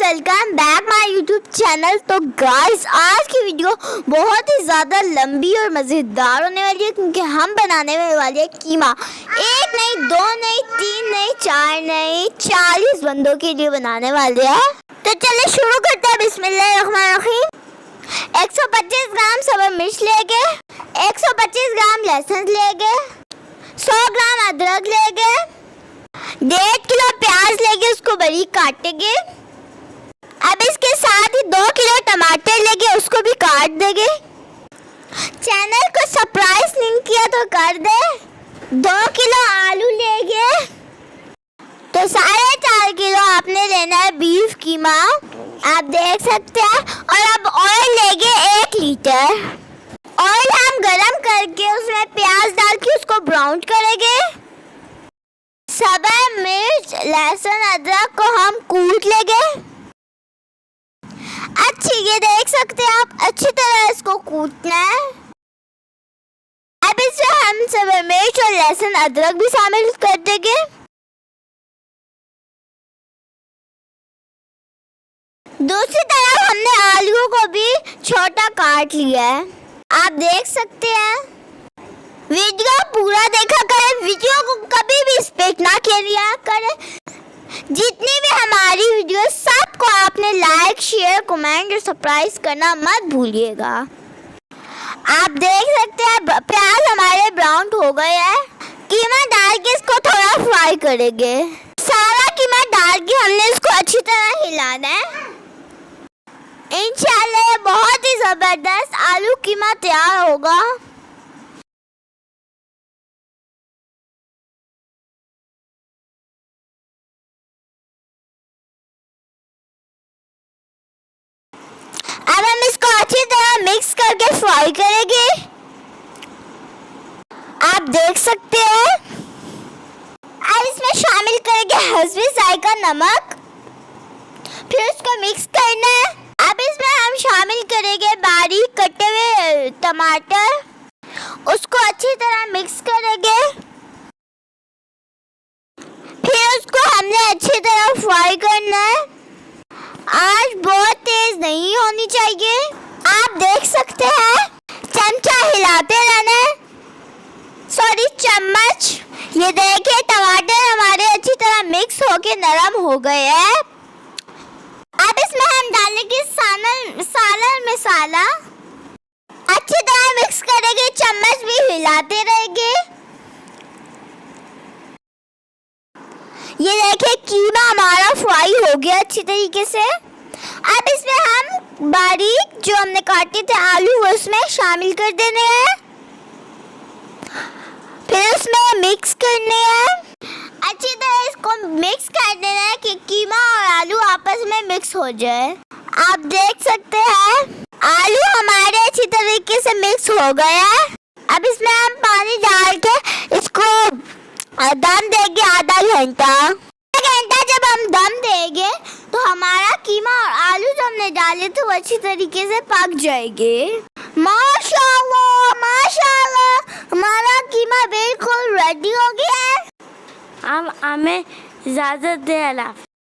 Welcome back my YouTube channel. तो guys, आज की वीडियो बहुत ही ज़्यादा लंबी और मज़ेदार होने वाली है क्योंकि हम बनाने वाले हैं कीमा। एक नहीं, दो नहीं, तीन नहीं, चार नहीं, 40 बंदों के लिए बनाने वाले हैं। तो चलिए शुरू करते हैं। बिस्मिल्लाहिर्रहमानिर्रहीम। 125 ग्राम सब्ज़ मिर्च लेंगे, 125 ग्राम लहसुन लेंगे, 100 ग्राम अदरक लेंगे, 1.5 किलो प्याज लेंगे, उसको बारीक काटेंगे। अब इसके साथ ही 2 किलो टमाटर लेंगे, उसको भी काट देंगे। चैनल को सब्सक्राइब नहीं किया तो कर दे। 2 किलो आलू लेंगे। तो 4.5 किलो आपने लेना है बीफ कीमा, आप देख सकते हैं। और अब ऑयल लेंगे 1 लीटर। ऑयल हम गरम करके उसमें प्याज डाल के उसको ब्राउन करेंगे। सब्ज़ मिर्च लहसुन अदरक को हम कूट लेंगे। ये देख सकते हैं आप, अच्छी तरह इसको कूटना है। अब इसमें हम सब्ज़ मिर्च और लहसुन अदरक भी शामिल कर देंगे। दूसरी तरफ हमने आलू को भी छोटा काट लिया है, आप देख सकते हैं। वीडियो पूरा देखा करें, वीडियो को कभी भी स्किप ना किया करें। जितनी भी हमारी वीडियो सबको आपने लाइक शेयर कमेंट और सब्सक्राइब करना मत भूलिएगा। आप देख सकते हैं प्याज हमारे ब्राउन हो गए हैं। कीमा डाल के इसको थोड़ा फ्राई करेंगे। सारा कीमा डाल के हमने इसको अच्छी तरह हिलाना है। इंशाल्लाह बहुत ही ज़बरदस्त आलू कीमा तैयार होगा। अब हम इसको अच्छी तरह मिक्स करके फ्राई करेंगे, आप देख सकते हैं। अब इसमें शामिल करेंगे हस्बे जायका नमक, फिर उसको मिक्स करना है। अब इसमें हम शामिल करेंगे बारीक कटे हुए टमाटर, उसको अच्छी तरह मिक्स करेंगे। फिर उसको हमने अच्छी तरह फ्राई करना है। आँच बहुत तेज नहीं होनी चाहिए, आप देख सकते हैं। चमचा हिलाते रहना है, सॉरी चम्मच। ये देखिए टमाटर हमारे अच्छी तरह मिक्स होके नरम हो गए हैं। अब इसमें हम डालेंगे सालन मसाला, अच्छी तरह मिक्स करेंगे, चम्मच भी हिलाते रहेंगे। ये देखिए कीमा हमारा फ्राई हो गया अच्छी तरीके से। अब इसमें हम बारीक जो हमने काटे थे आलू वो उसमें शामिल कर देने हैं, फिर उसमें मिक्स करने हैं। अच्छी तरह इसको मिक्स कर देना है कि कीमा और आलू आपस में मिक्स हो जाए। आप देख सकते हैं आलू हमारे अच्छी तरीके से मिक्स हो गया है। अब इसमें हम पानी डाल के इसको दम देंगे आधा घंटा। जब हम दम देंगे तो हमारा कीमा और आलू जो हमने डाले थे वो अच्छी तरीके से पक जाएंगे। माशाल्लाह माशाल्लाह, हमारा कीमा बिल्कुल रेडी हो गया है। अब हमें इजाज़त दे। अल्लाह।